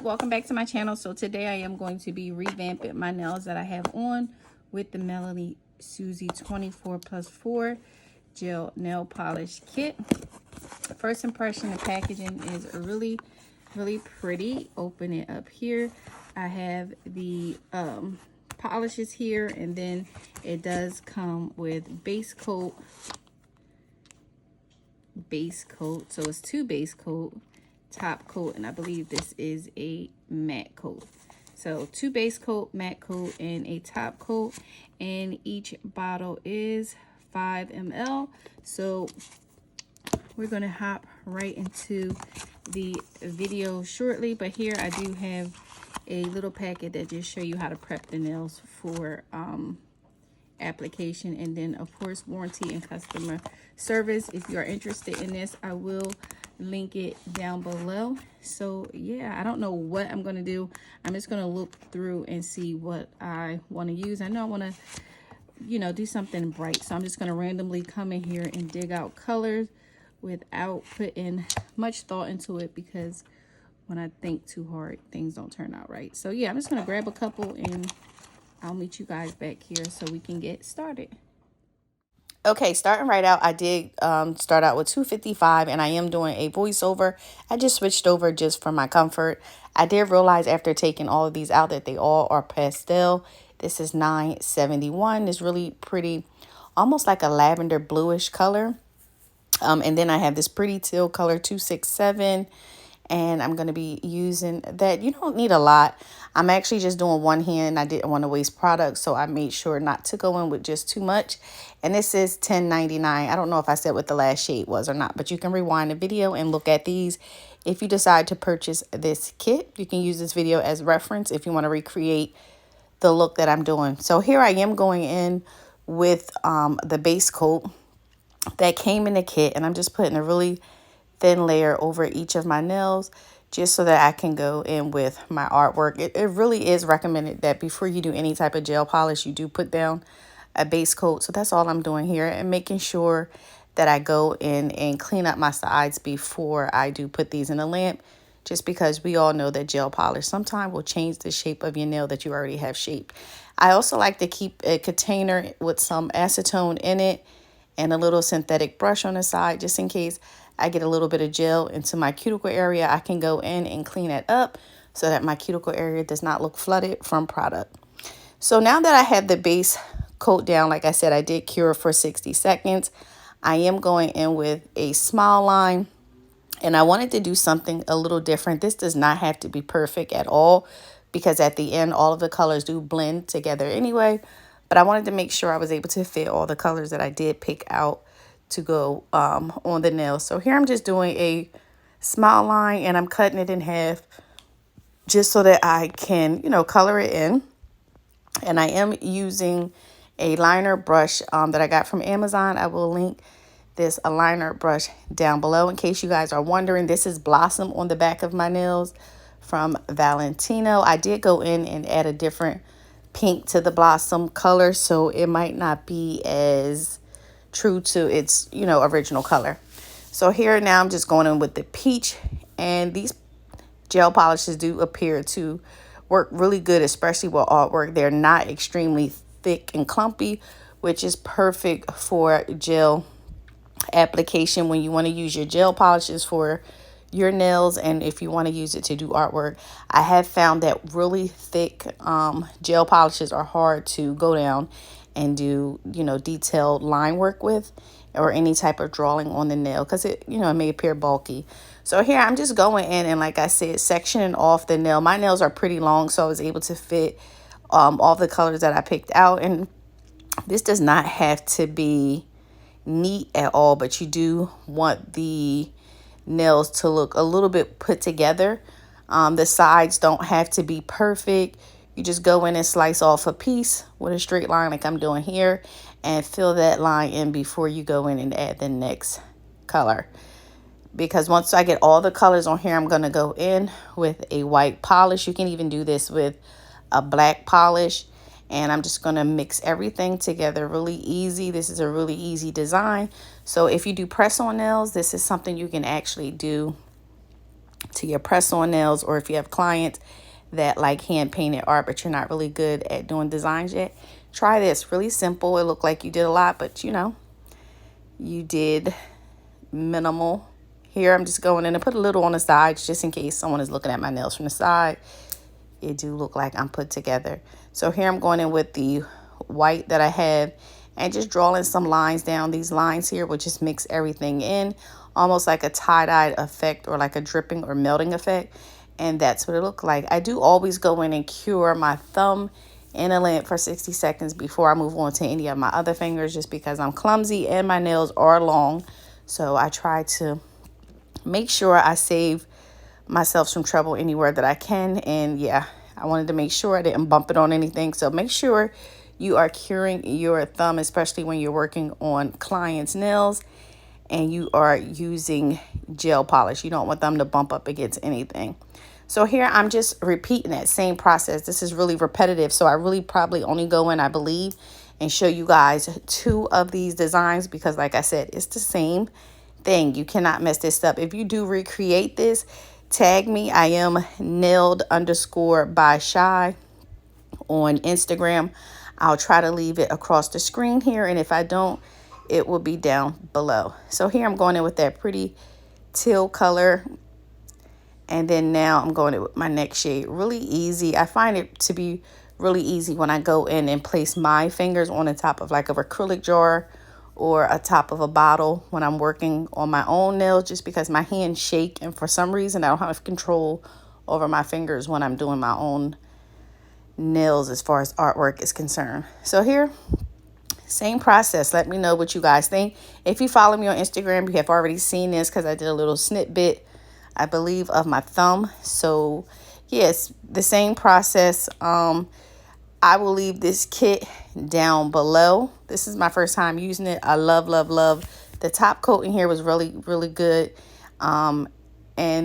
up? Welcome back to my channel. So today I am going to be revamping my nails that I have on with the Medlodysusie 24+4 gel nail polish kit. First impression, the packaging is really pretty. Open it up here. I have the polishes here, and then it does come with base coat, so it's 2 base coat, top coat, and I believe this is a matte coat. So 2 base coat, matte coat, and a top coat, and each bottle is 5 ml. So we're gonna hop right into the video shortly, but here I do have a little packet that just show you how to prep the nails for application, and then of course warranty and customer service. If you are interested in this, I will link it down below. So yeah, I don't know what I'm gonna do. I'm just gonna look through and see what I want to use. I know I want to, you know, do something bright, so I'm just gonna randomly come in here and dig out colors without putting much thought into it, because when I think too hard, things don't turn out right. So yeah, I'm just gonna grab a couple and I'll meet you guys back here so we can get started. Okay, starting right out, I did start out with 255, and I am doing a voiceover. I just switched over just for my comfort. I did realize after taking all of these out that they all are pastel. This is 971. It's really pretty, almost like a lavender bluish color. And then I have this pretty teal color, 267. And I'm going to be using that. You don't need a lot. I'm actually just doing one hand. I didn't want to waste product, so I made sure not to go in with just too much. And this is $10.99. I don't know if I said what the last shade was or not, but you can rewind the video and look at these. If you decide to purchase this kit, you can use this video as reference if you want to recreate the look that I'm doing. So here I am going in with the base coat that came in the kit, and I'm just putting a really thin layer over each of my nails just so that I can go in with my artwork. It really is recommended that before you do any type of gel polish, you do put down a base coat. So that's all I'm doing here, and making sure that I go in and clean up my sides before I do put these in the lamp, just because we all know that gel polish sometimes will change the shape of your nail that you already have shaped. I also like to keep a container with some acetone in it and a little synthetic brush on the side, just in case I get a little bit of gel into my cuticle area. I can go in and clean it up so that my cuticle area does not look flooded from product. So now that I have the base coat down, like I said, I did cure for 60 seconds. I am going in with a smile line, and I wanted to do something a little different. This does not have to be perfect at all, because at the end, all of the colors do blend together anyway. But I wanted to make sure I was able to fit all the colors that I did pick out to go on the nails. So here I'm just doing a smile line, and I'm cutting it in half just so that I can, you know, color it in. And I am using a liner brush that I got from Amazon. I will link this liner brush down below in case you guys are wondering. This is Blossom on the back of my nails from Valentino. I did go in and add a different pink to the Blossom color, so it might not be as true to its, you know, original color. So here now I'm just going in with the peach, and these gel polishes do appear to work really good, especially with artwork. They're not extremely thick and clumpy, which is perfect for gel application when you want to use your gel polishes for your nails, and if you want to use it to do artwork. I have found that really thick gel polishes are hard to go down and do, you know, detailed line work with, or any type of drawing on the nail, because it, you know, it may appear bulky. So here I'm just going in and, like I said, sectioning off the nail. My nails are pretty long, so I was able to fit all the colors that I picked out. And this does not have to be neat at all, but you do want the nails to look a little bit put together. The sides don't have to be perfect. You just go in and slice off a piece with a straight line like I'm doing here, and fill that line in before you go in and add the next color. Because once I get all the colors on here, I'm going to go in with a white polish. You can even do this with a black polish. And I'm just going to mix everything together really easy. This is a really easy design. So if you do press on nails, this is something you can actually do to your press-on nails, or if you have clients that like hand painted art but you're not really good at doing designs yet, try this. Really simple. It looked like you did a lot, but you know, you did minimal. Here I'm just going in and put a little on the sides just in case someone is looking at my nails from the side. It do look like I'm put together. So here I'm going in with the white that I have and just drawing some lines down. These lines here will just mix everything in, almost like a tie-dye effect or like a dripping or melting effect. And that's what it looked like. I do always go in and cure my thumb in a lamp for 60 seconds before I move on to any of my other fingers, just because I'm clumsy and my nails are long. So I try to make sure I save myself some trouble anywhere that I can. And yeah, I wanted to make sure I didn't bump it on anything. So make sure you are curing your thumb, especially when you're working on clients' nails and you are using gel polish. You don't want them to bump up against anything. So here I'm just repeating that same process. This is really repetitive, so I really probably only go in, I believe, and show you guys 2 of these designs because like I said, it's the same thing. You cannot mess this up. If you do recreate this, tag me. I am nailed_by_shy on Instagram. I'll try to leave it across the screen here, and if I don't, it will be down below. So here I'm going in with that pretty teal color. And then now I'm going in with my next shade. Really easy. I find it to be really easy when I go in and place my fingers on the top of like an acrylic jar or a top of a bottle when I'm working on my own nails, just because my hands shake. And for some reason, I don't have control over my fingers when I'm doing my own nails as far as artwork is concerned. So here, same process. Let me know what you guys think. If you follow me on Instagram, you have already seen this because I did a little snippet, I believe, of my thumb. So yes, the same process. I will leave this kit down below. This is my first time using it. I love, love, love. The top coat in here was really, really good. And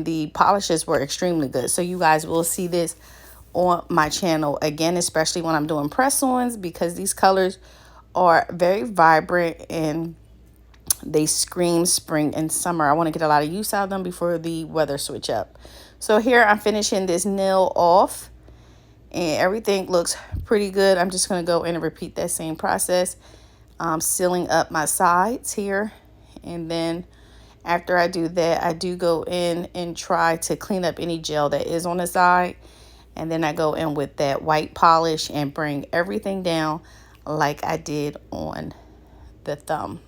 the polishes were extremely good. So you guys will see this on my channel again, especially when I'm doing press-ons, because these colors are very vibrant and they scream spring and summer. I want to get a lot of use out of them before the weather switch up. So here I'm finishing this nail off and everything looks pretty good. I'm just going to go in and repeat that same process, sealing up my sides here. And then after I do that, I do go in and try to clean up any gel that is on the side. And then I go in with that white polish and bring everything down like I did on the thumb.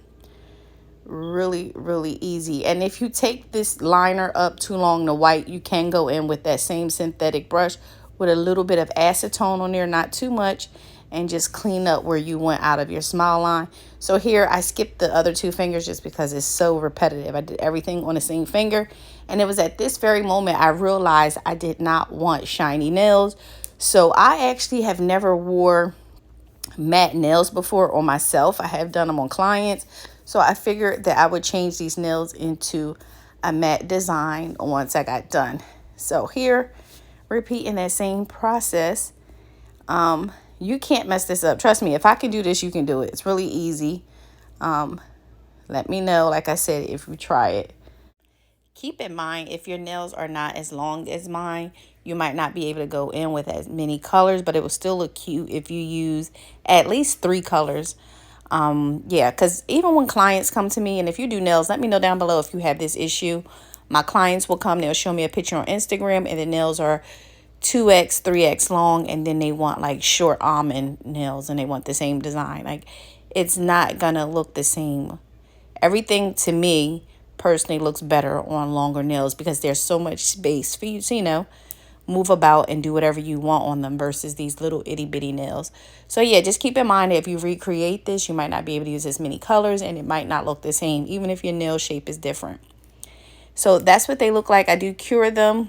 Really, really easy. And if you take this liner up too long, the white, you can go in with that same synthetic brush with a little bit of acetone on there, not too much, and just clean up where you went out of your smile line. So here I skipped the other 2 fingers just because it's so repetitive. I did everything on the same finger, and it was at this very moment I realized I did not want shiny nails. So I actually have never wore matte nails before on myself. I have done them on clients. So I figured that I would change these nails into a matte design once I got done. So here, repeating that same process. You can't mess this up. Trust me, if I can do this, you can do it. It's really easy. Let me know, like I said, if you try it. Keep in mind, if your nails are not as long as mine, you might not be able to go in with as many colors, but it will still look cute if you use at least 3 colors. Yeah, because even when clients come to me, and if you do nails, let me know down below if you have this issue. My clients will come, they'll show me a picture on Instagram, and the nails are 2x, 3x long, and then they want like short almond nails, and they want the same design. Like, it's not gonna look the same. Everything to me personally looks better on longer nails because there's so much space for you to, you know, move about and do whatever you want on them versus these little itty bitty nails. So yeah, just keep in mind that if you recreate this, you might not be able to use as many colors and it might not look the same, even if your nail shape is different. So that's what they look like. I do cure them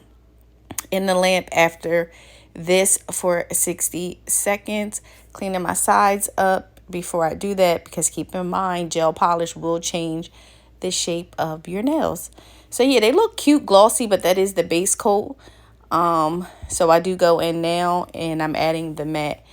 in the lamp after this for 60 seconds, cleaning my sides up before I do that, because keep in mind, gel polish will change the shape of your nails. So yeah, they look cute, glossy, but that is the base coat. So I do go in now and I'm adding the matte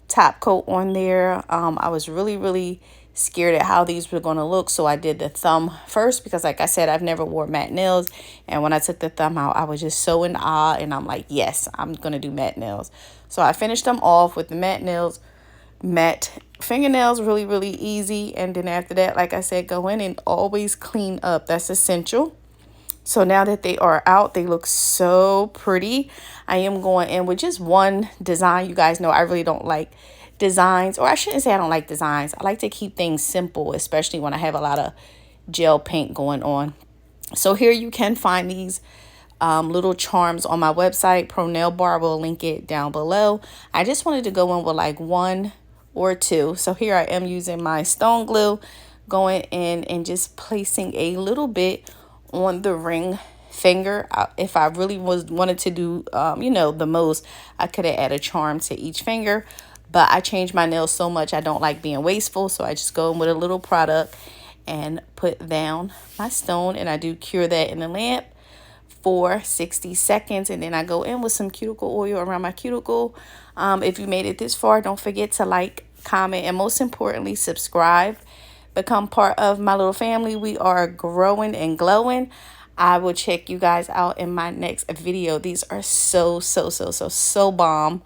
top coat on there. I was really scared at how these were going to look. So I did the thumb first because, like I said, I've never wore matte nails. And when I took the thumb out, I was just so in awe. And I'm like, yes, I'm going to do matte nails. So I finished them off with the matte nails. Matte fingernails, really, really easy. And then after that, like I said, go in and always clean up. That's essential. So now that they are out, they look so pretty. I am going in with just one design. You guys know I really don't like designs, or I shouldn't say I don't like designs. I like to keep things simple, especially when I have a lot of gel paint going on. So here you can find these little charms on my website, Pro Nail Bar. Will link it down below. I just wanted to go in with like one or two. So here I am using my stone glue, going in and just placing a little bit on the ring finger. If I really wanted to do you know, the most, I could have added a charm to each finger, but I changed my nails so much I don't like being wasteful, so I just go in with a little product and put down my stone, and I do cure that in the lamp for 60 seconds, and then I go in with some cuticle oil around my cuticle. If you made it this far, don't forget to like, comment, and most importantly, subscribe. Become part of my little family. We are growing and glowing. I will check you guys out in my next video. These are so bomb.